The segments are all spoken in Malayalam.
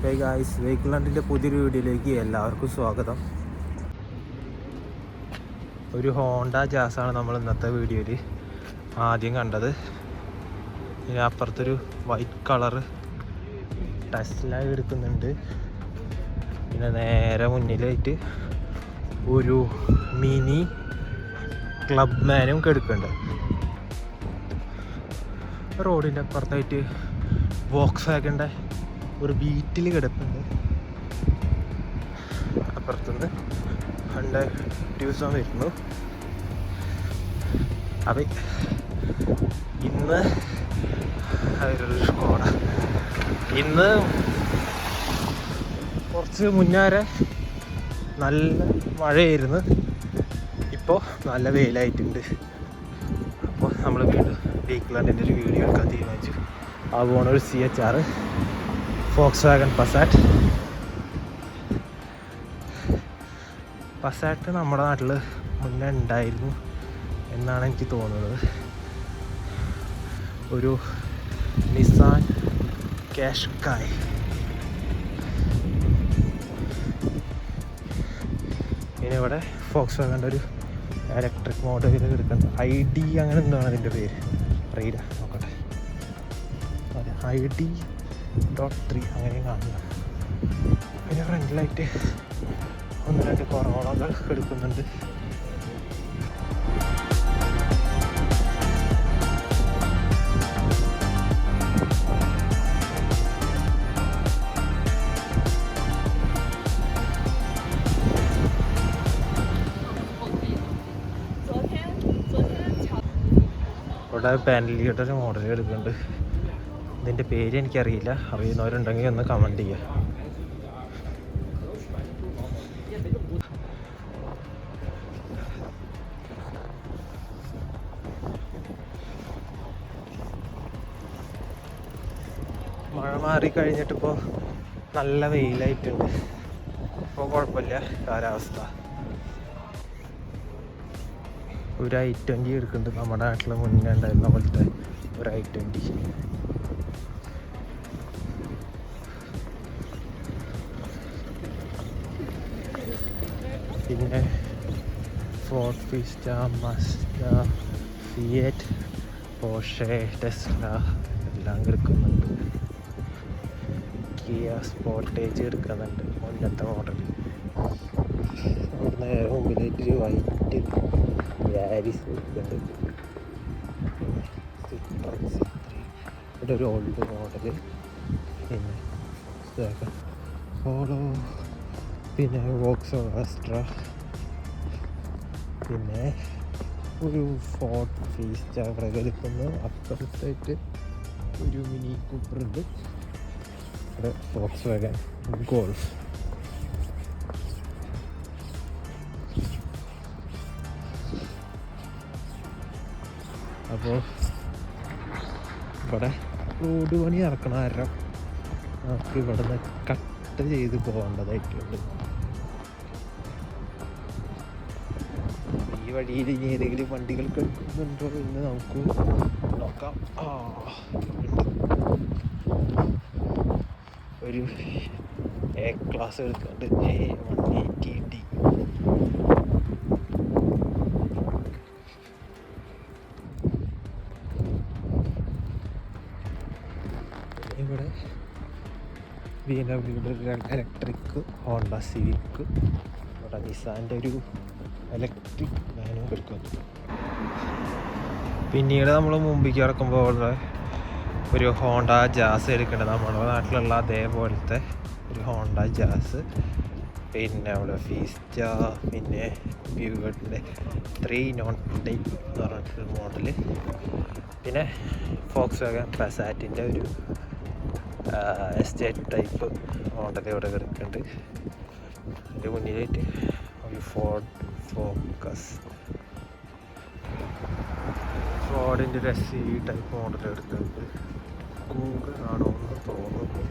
ഹേ ഗായ്സ്, വെഹിക്കിൾ ഹണ്ടിൻ്റെ പുതിയൊരു വീഡിയോയിലേക്ക് എല്ലാവർക്കും സ്വാഗതം. ഒരു ഹോണ്ട ജാസാണ് നമ്മൾ ഇന്നത്തെ വീഡിയോയിൽ ആദ്യം കണ്ടത്. ഇതിന് അപ്പുറത്തൊരു വൈറ്റ് കളറ് ടെസ്ല എടുക്കുന്നുണ്ട്. പിന്നെ നേരെ മുന്നിലായിട്ട് ഒരു മിനി ക്ലബ് മാനും എടുക്കുന്നുണ്ട്. റോഡിൻ്റെ അപ്പുറത്തായിട്ട് വോക്സ് വാഗൻ്റെ ഒരു ബീറ്റിൽ കിടപ്പുണ്ട്. അപ്പുറത്തുനിന്ന് ഹണ്ട ട്യൂസൺ വരുന്നു. അപ്പം ഇന്ന് സ്കോഡ ഇന്ന് കുറച്ച് മുന്നേരെ നല്ല മഴയായിരുന്നു. ഇപ്പോൾ നല്ല വെയിലായിട്ടുണ്ട്. അപ്പോൾ നമ്മൾ വീണ്ടും വെഹിക്കിൾ ഹണ്ടിൻ്റെ ഒരു വീഡിയോ എടുക്കാൻ തീരുമാനിച്ചു. ആ പോണൊരു CHR ഫോക്സ് വാഗൺ പസാറ്റ് നമ്മുടെ നാട്ടിൽ മുന്നേ ഉണ്ടായിരുന്നു എന്നാണ് എനിക്ക് തോന്നുന്നത്. ഒരു നിസാൻ കാഷ്കായ്. പിന്നെ ഇവിടെ ഫോക്സ് വാഗൻ്റെ ഒരു ഇലക്ട്രിക് മോഡൽ എടുക്കുന്നത് ID അങ്ങനെ എന്താണ് അതിൻ്റെ പേര് അറിയില്ല, നോക്കട്ടെ. അതെ, ID.3 അങ്ങനെയും കാണുന്നു. പിന്നെ ഫ്രണ്ടിലായിട്ട് 1-2 കൊറോണകൾ എടുക്കുന്നുണ്ട്. ഇവിടെ ബെൻലിയുടെ ഒരു മോഡൽ എടുക്കുന്നുണ്ട്. ഇതിൻ്റെ പേര് എനിക്കറിയില്ല, അറിയുന്നവരുണ്ടെങ്കിൽ ഒന്ന് കമൻറ്റ് ചെയ്യുക. മഴ മാറിക്കഴിഞ്ഞിട്ടിപ്പോൾ നല്ല വെയിലായിട്ടുണ്ട്. ഇപ്പോൾ കുഴപ്പമില്ല കാലാവസ്ഥ. ഒരു I-20 എടുക്കുന്നുണ്ട്. നമ്മുടെ നാട്ടിൽ മുന്നേ ഉണ്ടായിരുന്ന പോലത്തെ ഒരു I-20. പിന്നെ ഫോർഡ് ഫിസ്റ്റ, മസ്ത, ഫിയറ്റ്, പോർഷെ, ടെസ്ല എല്ലാം എടുക്കുന്നുണ്ട്. കിയ സ്പോർട്ടേജ് എടുക്കുന്നുണ്ട്, മുന്നത്തെ മോഡൽ. നേരെ മുമ്പിലായിട്ട് ഒരു വൈറ്റ് വാരിസ് എടുക്കുന്നുണ്ട്. ഇവിടെ ഒരു ഓൾഡ് മോഡൽ. പിന്നെ ഫോളോ, പിന്നെ വോക്സ് ആസ്ട്ര, പിന്നെ ഒരു ഫോർഡ് ഫീസ്റ്റ പ്രകടിക്കുന്നു. അപ്പുറത്തായിട്ട് ഒരു മിനി കൂപ്പർ ഉണ്ട്. ഇവിടെ ഫോക്സ് വാഗൺ ഗോൾഫ്. അപ്പോൾ ഇവിടെ റോഡ് പണി നടക്കണ കാരണം നമുക്ക് ഇവിടെ നിന്ന് കട്ട് ചെയ്ത് പോകേണ്ടതായിട്ടുണ്ട്. ഈ വഴിയിൽ ഇനി ഏതെങ്കിലും വണ്ടികൾ കിടക്കുന്നുണ്ടോ എന്ന് നമുക്ക് നോക്കാം. ഒരു A ക്ലാസ് എടുക്കുന്നുണ്ട്, A180D. ഇവിടെ BMW ഇലക്ട്രിക് ഹോണ്ട സിവിക്ക്. ഇവിടെ നിസാൻ്റെ ഒരു ഇലക്ട്രിക് വാനും എടുക്കുന്നു. പിന്നീട് നമ്മൾ മുമ്പിലേക്ക് കിടക്കുമ്പോൾ ഒരു ഹോണ്ട ജാസ് എടുക്കേണ്ടത്. നമ്മുടെ നാട്ടിലുള്ള അതേപോലത്തെ ഒരു ഹോണ്ട ജാസ്. പിന്നെ അവിടെ ഫീസ്റ്റ, പിന്നെ ബ്യൂഗട്ടിൻ്റെ 309 എന്ന് പറഞ്ഞിട്ടൊരു മോഡല്. പിന്നെ ഫോക്സ് വാഗൺ പസാറ്റിൻ്റെ ഒരു എസ്റ്റേറ്റ് ടൈപ്പ് മോഡൽ ഇവിടെ കിടക്കുന്നുണ്ട്. അതിൻ്റെ മുന്നിലായിട്ട് ഒരു ഫോർഡ് ഫോക്കസ്, ഫോർഡിൻ്റെ ഒരു SUV ടൈപ്പ് മോഡൽ എടുക്കുന്നുണ്ട്. ഗൂഗിൾ ആണോ എന്ന് തോന്നുന്നു.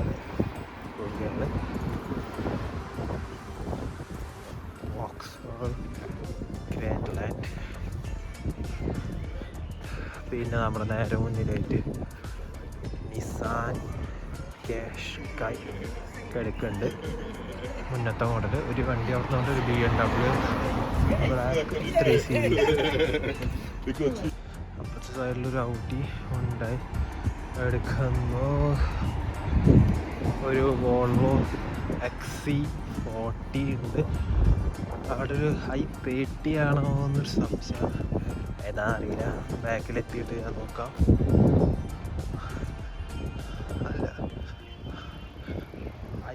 അതെ, ഗൂഗിളാണ്. Volkswagen grand land. പിന്നെ നമ്മുടെ നേരെ മുന്നിലായിട്ട് നിസാൻ ക്യാഷ് കൈ എടുക്കുന്നുണ്ട്. മുന്നത്തെ മോഡൽ ഒരു വണ്ടി ഓർത്തുകൊണ്ട് ഒരു BMW 3 Series. അപ്പുറത്തെ സൈഡിലൊരു ഔഡി ഉണ്ടായി എടുക്കുന്നു. ഒരു വോൾവോ XC40 ഉണ്ട്. അവിടെ ഒരു i30 ആണോ എന്നൊരു സംശയം, ഏതാ അറിയില്ല. ബാക്കിലെത്തിയിട്ട് ഞാൻ നോക്കാം. അല്ല,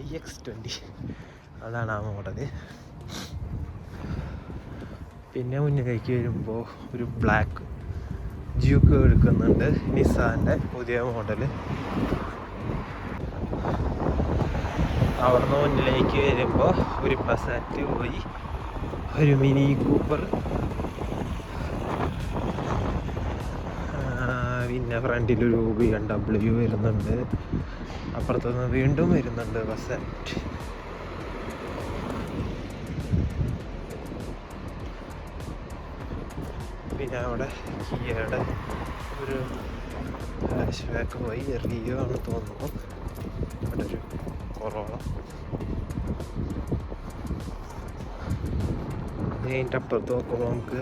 iX20 അതാണ് ആ മോഡല്. പിന്നെ മുന്നിലേക്ക് വരുമ്പോൾ ഒരു ബ്ലാക്ക് ഡ്യൂക്ക് എടുക്കുന്നുണ്ട്, നിസാൻ്റെ പുതിയ മോഡല്. അവിടുന്ന് മുന്നിലേക്ക് വരുമ്പോൾ ഒരു പസാറ്റ് പോയി, ഒരു മിനി കൂപ്പർ, പിന്നെ ഫ്രണ്ടിലൊരു BMW വരുന്നുണ്ട്. അപ്പുറത്തുനിന്ന് വീണ്ടും വരുന്നുണ്ട് പസാറ്റ്. പിന്നെ അവിടെ കിയയുടെ ഒരു ഹാഷ് ബാക്ക് പോയി, റിയോ ആണ് തോന്നുന്നു. അവിടെ ഒരു കൊറോള. അതിൻ്റെ അപ്പുറത്ത് നോക്കുമ്പോൾ നമുക്ക്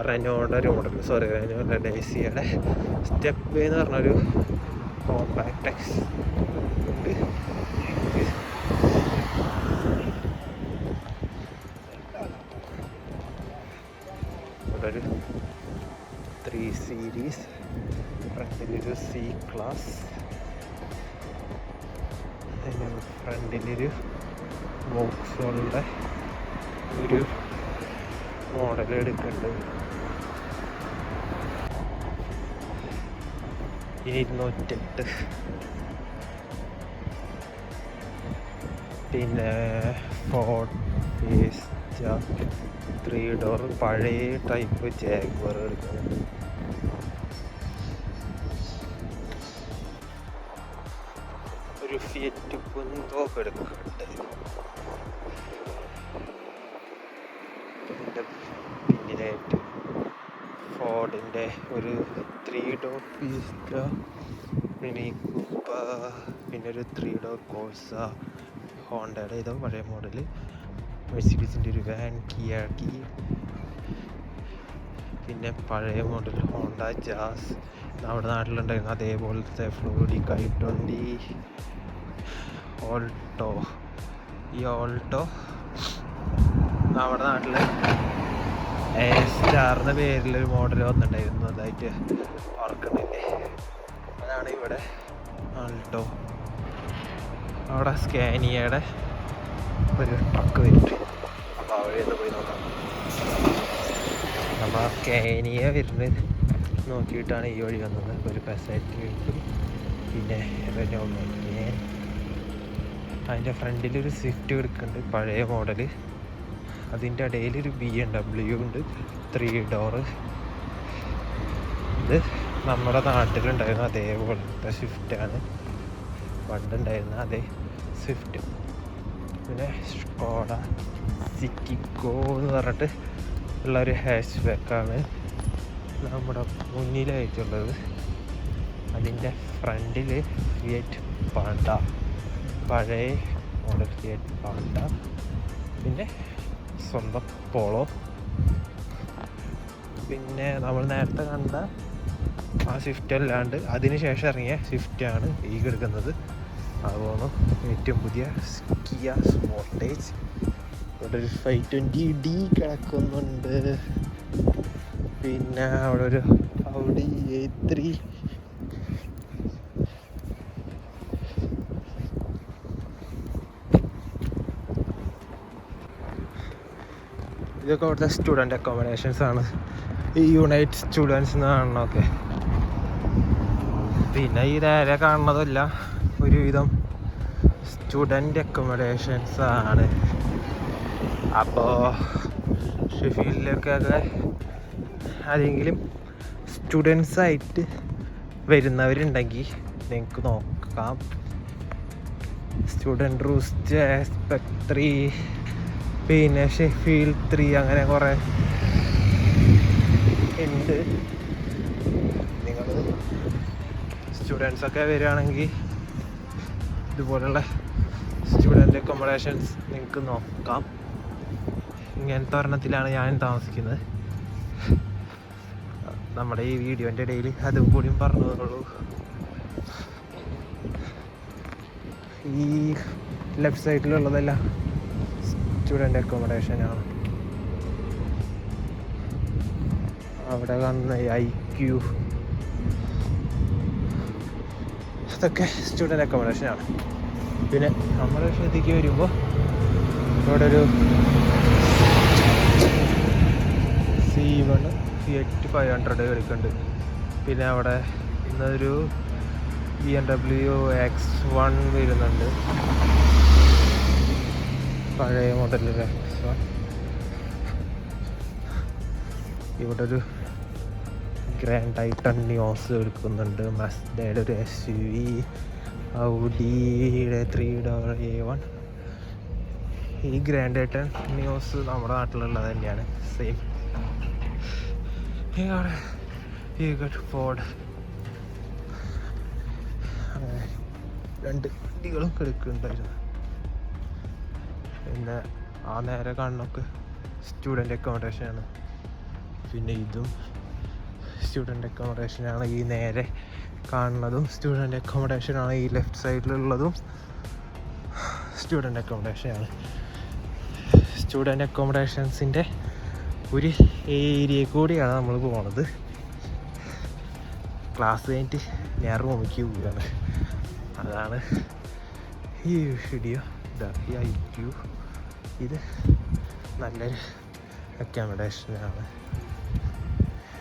റെനോയുടെ ഒരു മോഡൽ, റെനോയുടെ ഡേസിയുടെ സ്റ്റെപ്പ് എന്ന് പറഞ്ഞൊരു കോമ്പാക്ട് എക്സ് ഉണ്ട്. ഇവിടെ ഒരു 3 Series, ഫ്രണ്ടിലൊരു C ക്ലാസ്, ഫ്രണ്ടിലൊരു വോക്സോളുടെ ഒരു മോഡൽ എടുക്കുന്നുണ്ട്. 208. പിന്നെ ഫോർഡ് ഫിയസ്റ്റ 3 ഡോർ പഴയ ടൈപ്പ് ജാഗ്വർ എടുക്കുന്നുണ്ട്. ഒരു ഫിയറ്റ് പുന്തോ എടുക്കുന്നുണ്ട്. ഇതിൻ്റെ പിന്നിലായിട്ട് ഫോർഡിൻ്റെ ഒരു 3 ഡോർ ഫിയസ്റ്റ, മിനി കൂപ്പ, പിന്നെ ഒരു 3 ഡോർ കോഴ്സ, ഹോണ്ടയുടെ ഇതോ പഴയ മോഡല്, മെർസിഡീസിൻ്റെ ഒരു വാൻ, കിയാക്കി, പിന്നെ പഴയ മോഡൽ ഹോണ്ട ജാസ് നമ്മുടെ നാട്ടിലുണ്ടായിരുന്നു അതേപോലത്തെ ഫ്ലോഡിക i20, ഓൾട്ടോ. ഈ ഓൾട്ടോ നമ്മുടെ നാട്ടിൽ സ്റ്റാറിൻ്റെ പേരിലൊരു മോഡൽ വന്നിട്ടുണ്ടായിരുന്നു, അതായിട്ട് ഓർക്കുന്നില്ലേ. അതാണ് ഇവിടെ ആൾട്ടോ. അവിടെ സ്കാനിയയുടെ ഒരു ട്രക്ക് വരുന്നുണ്ട്. അപ്പോൾ അവിടെ ഒന്ന് പോയി നോക്കാം. നമ്മൾ ആ സ്കാനിയ വരുന്നത് നോക്കിയിട്ടാണ് ഈ വഴി വന്നത്. ഒരു പസാറ്റ് കിട്ടും, പിന്നെ അതിൻ്റെ ഫ്രണ്ടിലൊരു സ്വിഫ്റ്റ് എടുക്കുന്നുണ്ട്, പഴയ മോഡല്. അതിൻ്റെ ഇടയിലൊരു BMW ഉണ്ട്, 3 ഡോറ്. ഇത് നമ്മുടെ നാട്ടിലുണ്ടായിരുന്ന അതേപോലത്തെ സ്വിഫ്റ്റാണ്, പണ്ടുണ്ടായിരുന്ന അതേ സ്വിഫ്റ്റ്. പിന്നെ സ്കോഡ സിറ്റിക്കോ എന്ന് പറഞ്ഞിട്ട് ഉള്ളൊരു ഹാഷ് ബാക്കാണ് നമ്മുടെ മുന്നിലായിട്ടുള്ളത്. അതിൻ്റെ ഫ്രണ്ടിൽ ഫിയറ്റ് പാണ്ട, പഴയ മോഡൽ ഫിയറ്റ് പാണ്ട. പിന്നെ സ്വന്തം പോളോ. പിന്നെ നമ്മൾ നേരത്തെ കണ്ട ആ സ്വിഫ്റ്റ് അല്ലാണ്ട് അതിന് ശേഷം ഇറങ്ങിയ സ്വിഫ്റ്റാണ് ഈ കിടക്കുന്നത്. അതുപോലെ ഏറ്റവും പുതിയ കിയ സ്പോർട്ടേജ്. ഇവിടെ ഒരു 520D കിടക്കുന്നുണ്ട്. പിന്നെ അവിടെ ഒരു Audi A3. ഇതൊക്കെ അവിടുത്തെ സ്റ്റുഡൻറ്റ് അക്കോമഡേഷൻസ് ആണ്, ഈ യുണൈറ്റ് സ്റ്റുഡൻസ് എന്ന് കാണണമൊക്കെ. പിന്നെ ഈ നേരെ കാണുന്നതല്ല ഒരുവിധം സ്റ്റുഡൻറ്റ് അക്കോമഡേഷൻസ് ആണ്. അപ്പോൾ ഷെഫീൽഡിലൊക്കെ ആരെങ്കിലും സ്റ്റുഡൻസായിട്ട് വരുന്നവരുണ്ടെങ്കിൽ നിങ്ങൾക്ക് നോക്കാം. സ്റ്റുഡൻറ്റ് റൂസ്റ്റ്, ആസ്പെക്ട് 3, പിന്നെ ഷെഫീൽഡ് 3, അങ്ങനെ കുറേ ഉണ്ട്. നിങ്ങൾ സ്റ്റുഡൻസൊക്കെ വരികയാണെങ്കിൽ ഇതുപോലുള്ള സ്റ്റുഡൻ്റ് അക്കോമഡേഷൻസ് നിങ്ങൾക്ക് നോക്കാം. ഇങ്ങനത്തെ ഒരെണ്ണത്തിലാണ് ഞാൻ താമസിക്കുന്നത്. നമ്മുടെ ഈ വീഡിയോൻ്റെ ഇടയിൽ അതും കൂടിയും പറഞ്ഞു തന്നുള്ളൂ. ഈ ലെഫ്റ്റ് സൈഡിലുള്ളതെല്ലാം സ്റ്റുഡൻ്റ് അക്കോമഡേഷനാണ്. അവിടെ കാണുന്ന IQ അതൊക്കെ സ്റ്റുഡൻ്റ് അക്കോമഡേഷനാണ്. പിന്നെ നമ്മുടെ ശ്രദ്ധയ്ക്ക് വരുമ്പോൾ ഇവിടെ ഒരു C1 Fiat 500 എടുക്കുന്നുണ്ട്. പിന്നെ അവിടെ ഇന്നൊരു BMW X1 വരുന്നുണ്ട്, പഴയ മോഡലിൽ X1. ഇവിടെ ഒരു ഗ്രാൻഡ് ഐട്ടൺ നിയോസ് എടുക്കുന്നുണ്ട്. മസ്ഡയുടെ ഒരു SUV, ഔഡിയുടെ 3 A1. ഈ ഗ്രാൻഡ് ഐട്ടൺ നിയോസ് നമ്മുടെ നാട്ടിലുള്ളത് തന്നെയാണ്, സെയിം. ഫോർഡ്, അങ്ങനെ 2 വണ്ടികളും എടുക്കുന്നുണ്ടായിരുന്നു. പിന്നെ ആ നേരെ കാണുന്നൊക്കെ സ്റ്റുഡൻ്റ് അക്കോമഡേഷനാണ്. പിന്നെ ഇതും സ്റ്റുഡൻ്റ് അക്കോമഡേഷനാണ്. ഈ നേരെ കാണുന്നതും സ്റ്റുഡൻ്റ് അക്കോമഡേഷനാണ്. ഈ ലെഫ്റ്റ് സൈഡിലുള്ളതും സ്റ്റുഡൻ്റ് അക്കോമഡേഷനാണ്. സ്റ്റുഡൻ്റ് അക്കോമഡേഷൻസിൻ്റെ ഒരു ഏരിയ കൂടിയാണ് നമ്മൾ പോണത്. ക്ലാസ് കഴിഞ്ഞിട്ട് ഞാൻ റൂമിലേക്ക് പോവുകയാണ്. അതാണ് ഈ വീഡിയോ. ഈ IQ ഇത് നല്ലൊരു അക്കോമഡേഷനാണ്.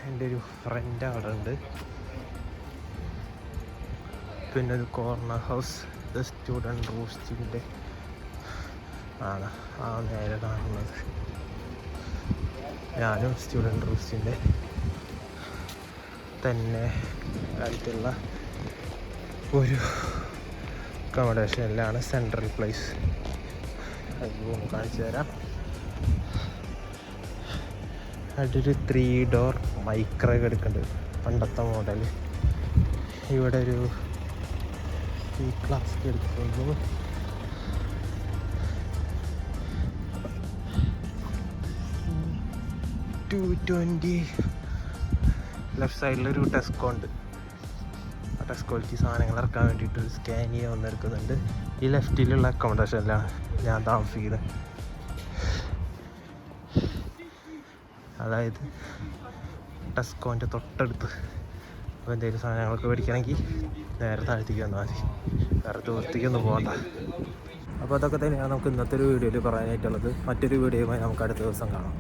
എൻ്റെ ഒരു ഫ്രണ്ട് അവിടെ ഉണ്ട്. പിന്നെ ഒരു കോർണർ ഹൗസ് സ്റ്റുഡൻറ് റൂസ്റ്റിൻ്റെ ആണ് ആ നേരെ കാണുന്നത്. ഞാനും സ്റ്റുഡൻറ് റൂസ്റ്റിൻ്റെ തന്നെ അടുത്തുള്ള ഒരു അക്കോമഡേഷനിലാണ്, സെൻട്രൽ പ്ലേസ്. അത് കാണിച്ചു തരാം. അതൊരു 3 ഡോർ മൈക്രോ എടുക്കുന്നുണ്ട്, പണ്ടത്തെ മോഡൽ. ഇവിടെ ഒരു ഈ ക്ലാസ് എടുക്കുന്നു. $220. ലെഫ്റ്റ് സൈഡിലൊരു ടെസ്കോ ഉണ്ട്. ആ ടെസ്കോയിലേക്ക് സാധനങ്ങൾ ഇറക്കാൻ വേണ്ടിയിട്ട് ഒരു സ്കാനിയ വന്നെടുക്കുന്നുണ്ട്. ഈ ലെഫ്റ്റിലുള്ള അക്കോമഡേഷനിലാണ് ഞാൻ താമസിക്കുന്നത്. അതായത് ടെസ്കോൻ്റെ തൊട്ടടുത്ത്. അപ്പോൾ എന്തെങ്കിലും സാധനങ്ങളൊക്കെ മേടിക്കണമെങ്കിൽ നേരെ താഴത്തേക്ക് വന്നാൽ മതി, വേറെ ദൂരത്തേക്കൊന്നും പോകണ്ട. അപ്പോൾ അതൊക്കെ തന്നെയാണ് നമുക്ക് ഇന്നത്തെ ഒരു വീഡിയോയിൽ പറയാനായിട്ടുള്ളത്. മറ്റൊരു വീഡിയോയുമായി നമുക്ക് അടുത്ത ദിവസം കാണാം.